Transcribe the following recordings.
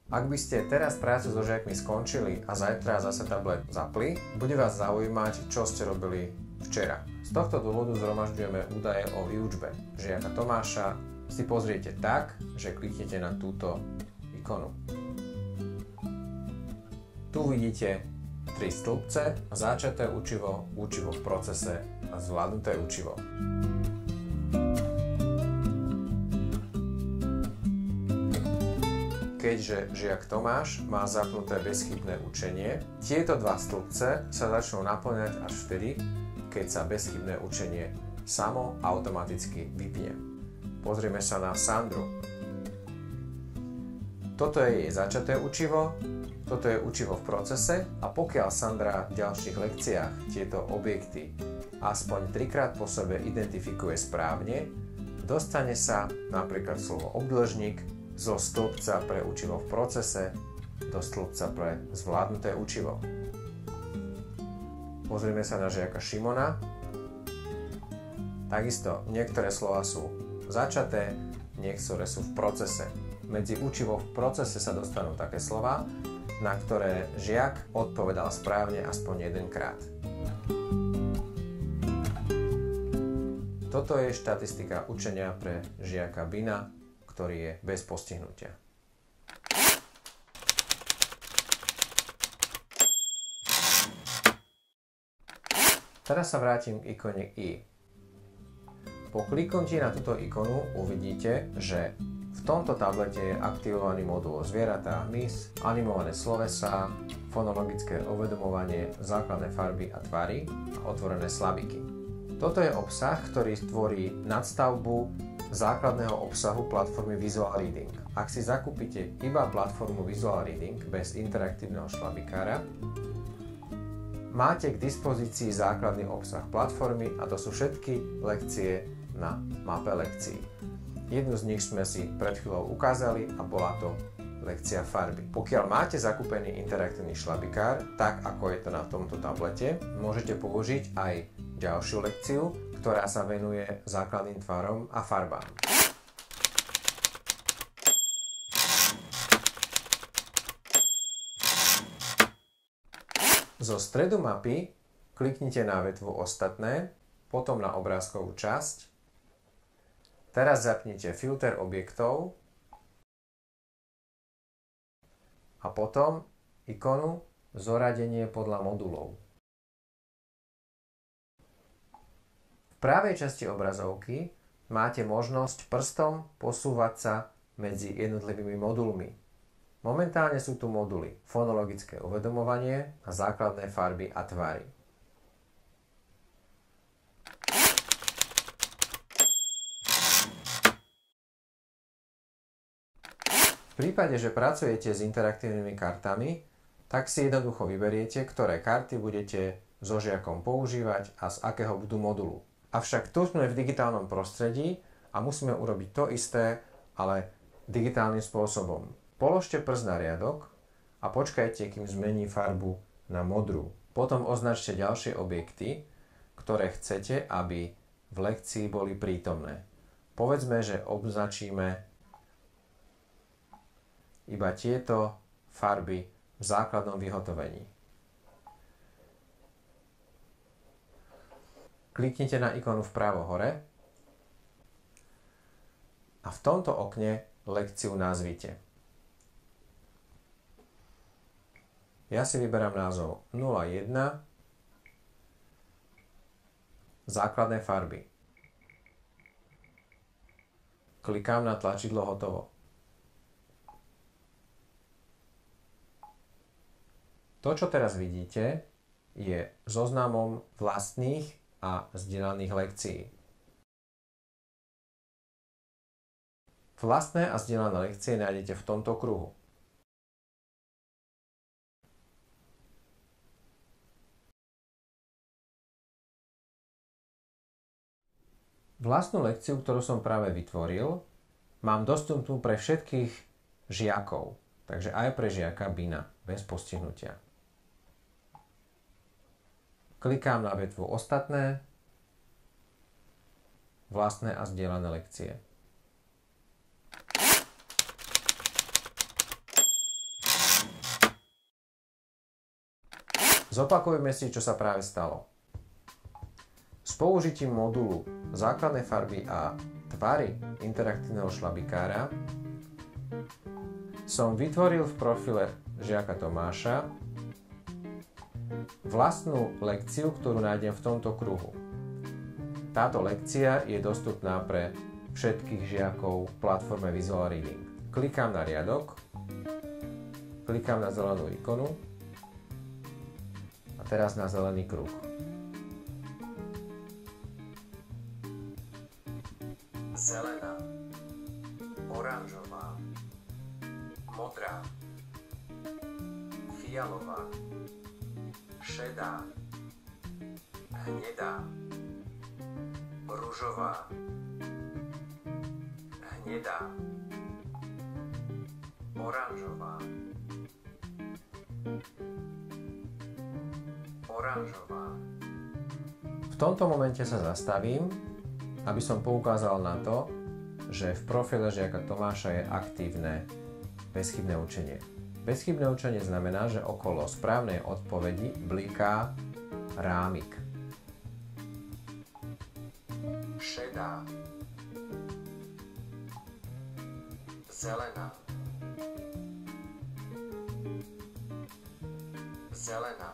Ak by ste teraz prácu so žiakmi skončili a zajtra zase tablet zapli, bude vás zaujímať, čo ste robili včera. Z tohto dôvodu zhromažďujeme údaje o výučbe žiaka Tomáša. Si pozriete tak, že kliknete na túto ikonu. Tu vidíte 3 stĺpce, začaté učivo, učivo v procese a zvládnuté učivo. Keďže žiak Tomáš má zapnuté bezchybné učenie, tieto dva stĺpce sa začnú naplňať až vtedy, keď sa bezchybné učenie samo automaticky vypne. Pozrieme sa na Sandru. Toto je jej začaté učivo, toto je učivo v procese a pokiaľ Sandra v ďalších lekciách tieto objekty aspoň 3-krát po sebe identifikuje správne, dostane sa napríklad slovo obdĺžnik zo stĺpca pre učivo v procese do stĺpca pre zvládnuté učivo. Pozrieme sa na žiaka Šimona. Takisto niektoré slova sú začaté, niektoré sú v procese. Medzi učivo v procese sa dostanú také slova, na ktoré žiak odpovedal správne aspoň 1-krát. Toto je štatistika učenia pre žiaka Bina, ktorý je bez postihnutia. Teraz sa vrátim k ikone I. Po kliknutí na túto ikonu uvidíte, že v tomto tablete je aktivovaný modul zvieratá, hmyz, animované slovesá, fonologické uvedomovanie, základné farby a tvary a otvorené slabiky. Toto je obsah, ktorý tvorí nadstavbu základného obsahu platformy Visual Reading. Ak si zakúpite iba platformu Visual Reading bez interaktívneho šlabikára, máte k dispozícii základný obsah platformy a to sú všetky lekcie na mape lekcií. Jednu z nich sme si pred chvíľou ukázali a bola to lekcia farby. Pokiaľ máte zakúpený interaktívny šlabikár, tak ako je to na tomto tablete, môžete použiť aj ďalšiu lekciu, ktorá sa venuje základným tvarom a farbám. Zo stredu mapy kliknite na vetvu Ostatné, potom na obrázkovú časť. Teraz zapnite filter objektov a potom ikonu Zoradenie podľa modulov. V pravej časti obrazovky máte možnosť prstom posúvať sa medzi jednotlivými modulmi. Momentálne sú tu moduly fonologické uvedomovanie a základné farby a tvary. V prípade, že pracujete s interaktívnymi kartami, tak si jednoducho vyberiete, ktoré karty budete so žiakom používať a z akého budú modulu. Avšak tu sme v digitálnom prostredí a musíme urobiť to isté, ale digitálnym spôsobom. Položte prst na riadok a počkajte, kým zmení farbu na modrú. Potom označte ďalšie objekty, ktoré chcete, aby v lekcii boli prítomné. Povedzme, že označíme iba tieto farby v základnom vyhotovení. Kliknite na ikonu vpravo hore a v tomto okne lekciu nazvite. Ja si vyberám názov 01 základné farby. Klikám na tlačidlo hotovo. To, čo teraz vidíte, je zoznamom vlastných a zdieľaných lekcií. Vlastné a zdieľané lekcie nájdete v tomto kruhu. Vlastnú lekciu, ktorú som práve vytvoril, mám dostupnú pre všetkých žiakov, takže aj pre žiaka Bina, bez postihnutia. Klikám na vetvu Ostatné, vlastné a zdieľané lekcie. Zopakujme si, čo sa práve stalo. S použitím modulu základnej farby a tvary interaktívneho šlabikára som vytvoril v profile žiaka Tomáša vlastnú lekciu, ktorú nájdem v tomto kruhu. Táto lekcia je dostupná pre všetkých žiakov v platforme Visual Reading. Klikám na riadok, klikám na zelenú ikonu a teraz na zelený kruh. Zelená, oranžová, modrá, fialová, šedá, hnedá, ružová, hnedá, oranžová, oranžová. V tomto momente sa zastavím, aby som poukázal na to, že v profile žiaka Tomáša je aktívne bezchybné učenie. Bezchybné učenie znamená, že okolo správnej odpovedi bliká rámik. Šedá, zelená, zelená.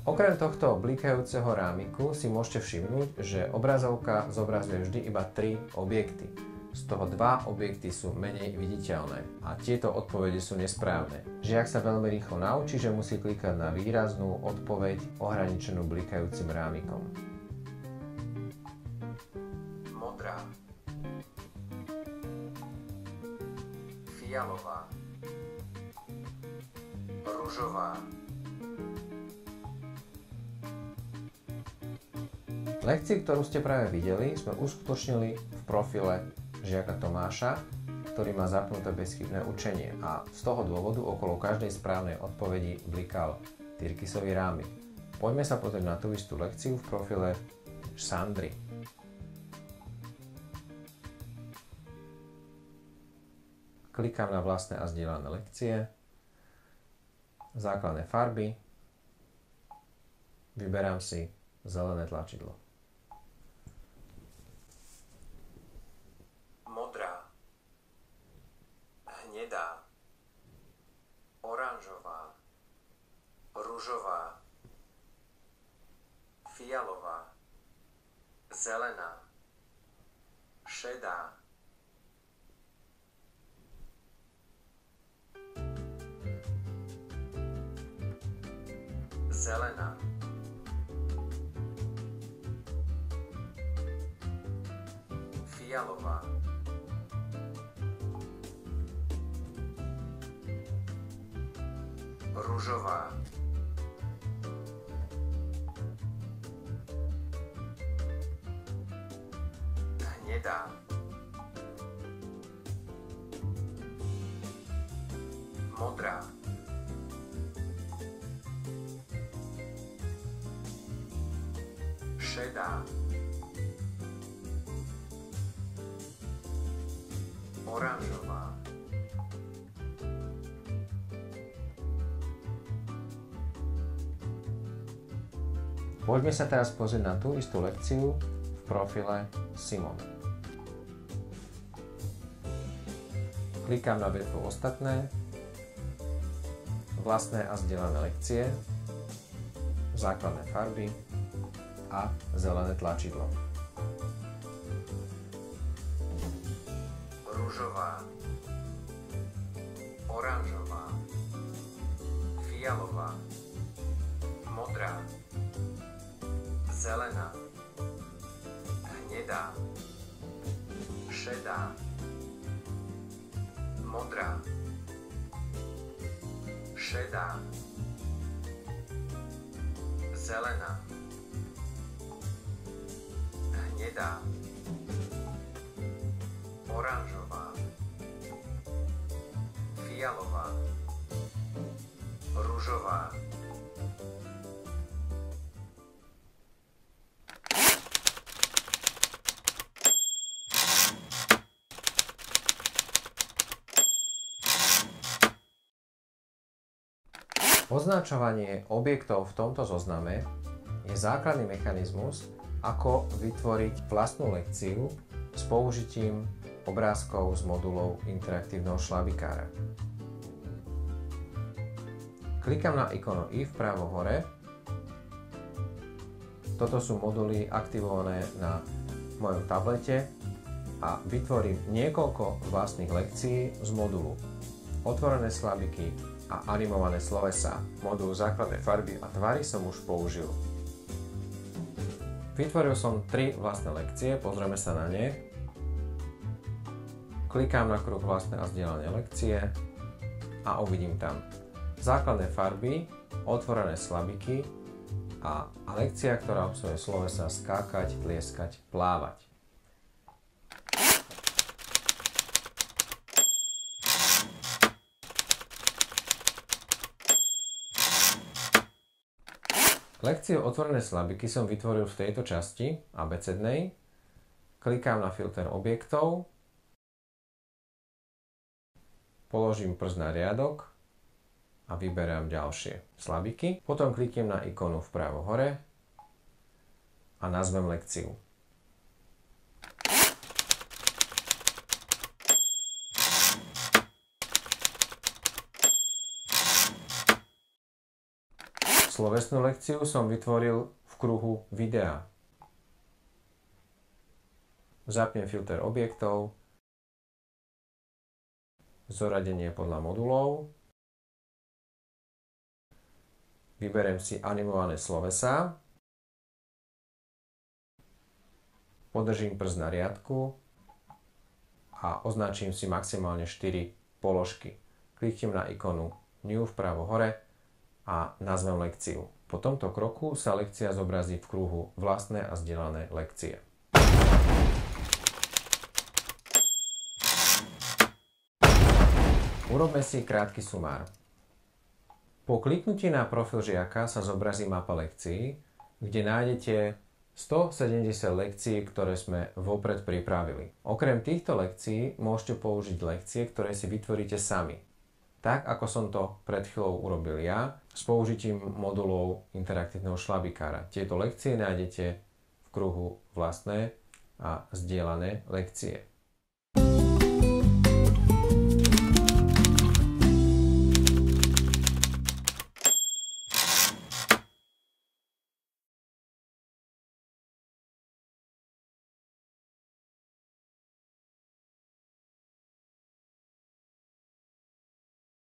Okrem tohto blikajúceho rámiku si môžete všimnúť, že obrazovka zobrazuje vždy iba 3 objekty. Z toho 2 objekty sú menej viditeľné a tieto odpovede sú nesprávne. Žiak sa veľmi rýchlo naučí, že musí klikať na výraznú odpoveď ohraničenú blikajúcim rámikom. Modrá, fialová, ružová. Lekciu, ktorú ste práve videli, sme uskutočnili v profile žiaka Tomáša, ktorý má zapnuté bezchybné učenie a z toho dôvodu okolo každej správnej odpovedi blikal tyrkysový rámik. Poďme sa pozrieť na tú istú lekciu v profile Sandry. Klikám na vlastné a zdieľané lekcie, základné farby, vyberám si zelené tlačidlo. Modrá, hnedá, oranžová, ružová, fialová, zelená, šedá, zelená, fialová, ružová, hnedá, modrá, šedá, oranžová, poďme sa teraz pozrieť na tú istú lekciu v profile Simon. Klikám na vetvu Ostatné, vlastné a zdieľané lekcie, základné farby a zelené tlačidlo. Ružová, oranžová, fialová, modrá, zelená, hnedá, šedá, modrá, šedá, zelená, hnedá, oranžová, fialová, ružová. Označovanie objektov v tomto zozname je základný mechanizmus, ako vytvoriť vlastnú lekciu s použitím obrázkov z modulov interaktívneho šlabikára. Klikám na ikonu i vpravo hore. Toto sú moduly aktivované na mojom tablete a vytvorím niekoľko vlastných lekcií z modulu otvorené slabiky a animované slovesá. Modul základné farby a tvary som už použil. Vytvoril som 3 vlastné lekcie, pozrieme sa na ne. Klikám na kruh vlastné a zdieľané lekcie a uvidím tam základné farby, otvorené slabiky a lekcia, ktorá obsahuje slovesá skákať, tlieskať, plávať. Lekciu otvorené slabiky som vytvoril v tejto časti abecednej. Klikám na filter objektov, položím prst na riadok a vyberám ďalšie slabiky. Potom kliknem na ikonu vpravo hore a nazvem lekciu. Slovesnú lekciu som vytvoril v kruhu videa. Zapnem filter objektov, zoradenie podľa modulov, vyberiem si animované slovesá, podržím prst na riadku a označím si maximálne 4 položky. Kliknem na ikonu New vpravo hore a nazvem lekciu. Po tomto kroku sa lekcia zobrazí v kruhu vlastné a zdieľané lekcie. Urobme si krátky sumár. Po kliknutí na profil žiaka sa zobrazí mapa lekcií, kde nájdete 170 lekcií, ktoré sme vopred pripravili. Okrem týchto lekcií môžete použiť lekcie, ktoré si vytvoríte sami. Tak, ako som to pred chvíľou urobil ja, s použitím modulov interaktívneho šlabikára. Tieto lekcie nájdete v kruhu vlastné a zdieľané lekcie.